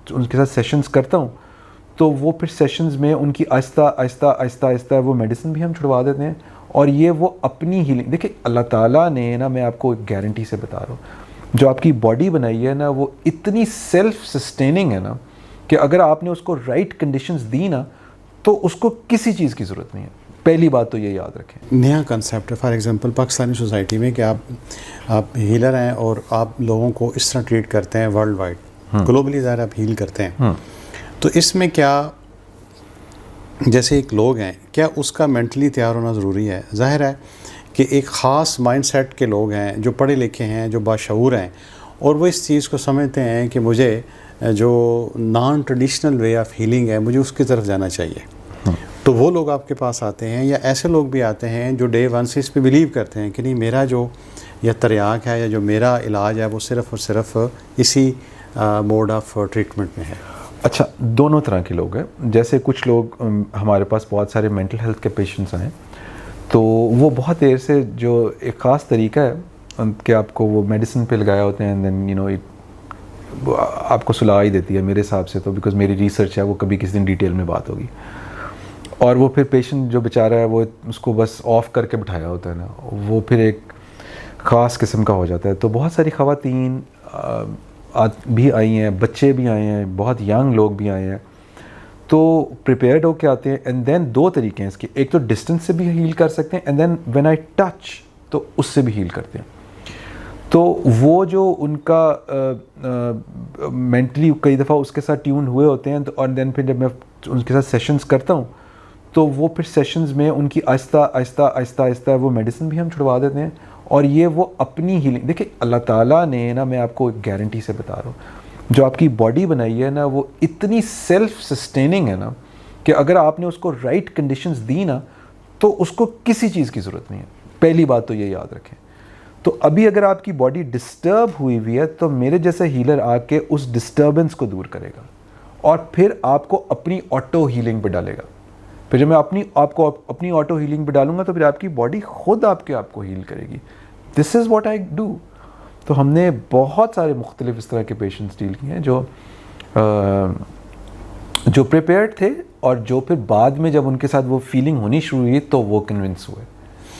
ان کے ساتھ سیشنز کرتا ہوں تو وہ پھر سیشنز میں ان کی آہستہ آہستہ آہستہ آہستہ وہ میڈیسن بھی ہم چھڑوا دیتے ہیں، اور یہ وہ اپنی ہیلنگ. دیکھیں اللہ تعالیٰ نے نا، میں آپ کو ایک گارنٹی سے بتا رہا ہوں، جو آپ کی باڈی بنائی ہے نا وہ اتنی سیلف سسٹیننگ ہے نا کہ اگر آپ نے اس کو رائٹ کنڈیشنز دی نا تو اس کو کسی چیز کی ضرورت نہیں ہے. پہلی بات تو یہ یاد رکھیں. نیا کنسیپٹ ہے فار ایگزامپل پاکستانی سوسائٹی میں کہ آپ ہیلر ہیں اور آپ لوگوں کو اس طرح ٹریٹ کرتے ہیں ورلڈ وائڈ، گلوبلی ظاہر آپ ہیل کرتے ہیں، تو اس میں کیا جیسے ایک لوگ ہیں کیا اس کا مینٹلی تیار ہونا ضروری ہے؟ ظاہر ہے کہ ایک خاص مائنڈ سیٹ کے لوگ ہیں جو پڑھے لکھے ہیں، جو باشعور ہیں، اور وہ اس چیز کو سمجھتے ہیں کہ مجھے جو naan traditional way of healing ہے مجھے اس کی طرف جانا چاہیے، تو وہ لوگ آپ کے پاس آتے ہیں، یا ایسے لوگ بھی آتے ہیں جو ڈے ون سے اس پہ بلیو کرتے ہیں کہ نہیں میرا جو یا تریاق ہے یا جو میرا علاج ہے وہ صرف اور صرف اسی موڈ آف ٹریٹمنٹ میں ہے؟ اچھا، دونوں طرح کے لوگ ہیں. جیسے کچھ لوگ ہمارے پاس بہت سارے مینٹل ہیلتھ کے پیشنٹس ہیں، تو وہ بہت دیر سے جو ایک خاص طریقہ ہے کہ آپ کو وہ میڈیسن پہ لگایا ہوتے ہیں، دین آپ کو صلاح ہی دیتی ہے میرے حساب سے، تو بیکاز میری ریسرچ ہے، وہ کبھی کسی دن ڈیٹیل میں بات ہوگی. اور وہ پھر پیشنٹ جو بیچارہ ہے وہ اس کو بس آف کر کے بٹھایا ہوتا ہے نا، وہ پھر ایک خاص قسم کا ہو جاتا ہے. تو بہت ساری خواتین بھی آئی ہیں، بچے بھی آئے ہیں، بہت ینگ لوگ بھی آئے ہیں، تو پریپیئرڈ ہو کے آتے ہیں. اینڈ دین دو طریقے ہیں اس کے، ایک تو ڈسٹینس سے بھی ہیل کر سکتے ہیں، and then when I touch تو اس سے بھی ہیل کرتے ہیں. تو وہ جو ان کا مینٹلی کئی دفعہ اس کے ساتھ ٹیون ہوئے ہوتے ہیں، اور دین پھر جب میں ان کے ساتھ سیشنز کرتا ہوں تو وہ پھر سیشنز میں ان کی آہستہ آہستہ آہستہ آہستہ وہ میڈیسن بھی ہم چھڑوا دیتے ہیں، اور یہ وہ اپنی ہیلنگ. دیکھیں اللہ تعالیٰ نے نا، میں آپ کو ایک گارنٹی سے بتا رہا ہوں، جو آپ کی باڈی بنائی ہے نا وہ اتنی سیلف سسٹیننگ ہے نا کہ اگر آپ نے اس کو رائٹ کنڈیشنز دی نا تو اس کو کسی چیز کی ضرورت نہیں ہے. پہلی بات تو یہ یاد رکھیں. تو ابھی اگر آپ کی باڈی ڈسٹرب ہوئی ہوئی ہے تو میرے جیسا ہیلر آ کے اس ڈسٹربنس کو دور کرے گا، اور پھر آپ کو اپنی آٹو ہیلنگ پہ ڈالے گا. پھر جب میں آپ کو اپنی آٹو ہیلنگ پہ ڈالوں گا تو پھر آپ کی باڈی خود آپ کو ہیل کرے گی. دس از واٹ آئی ڈو. تو ہم نے بہت سارے مختلف اس طرح کے پیشنٹس ڈیل کیے ہیں جو پریپیئرڈ تھے، اور جو پھر بعد میں جب ان کے ساتھ وہ فیلنگ ہونی شروع ہوئی تو وہ کنونس ہوئے.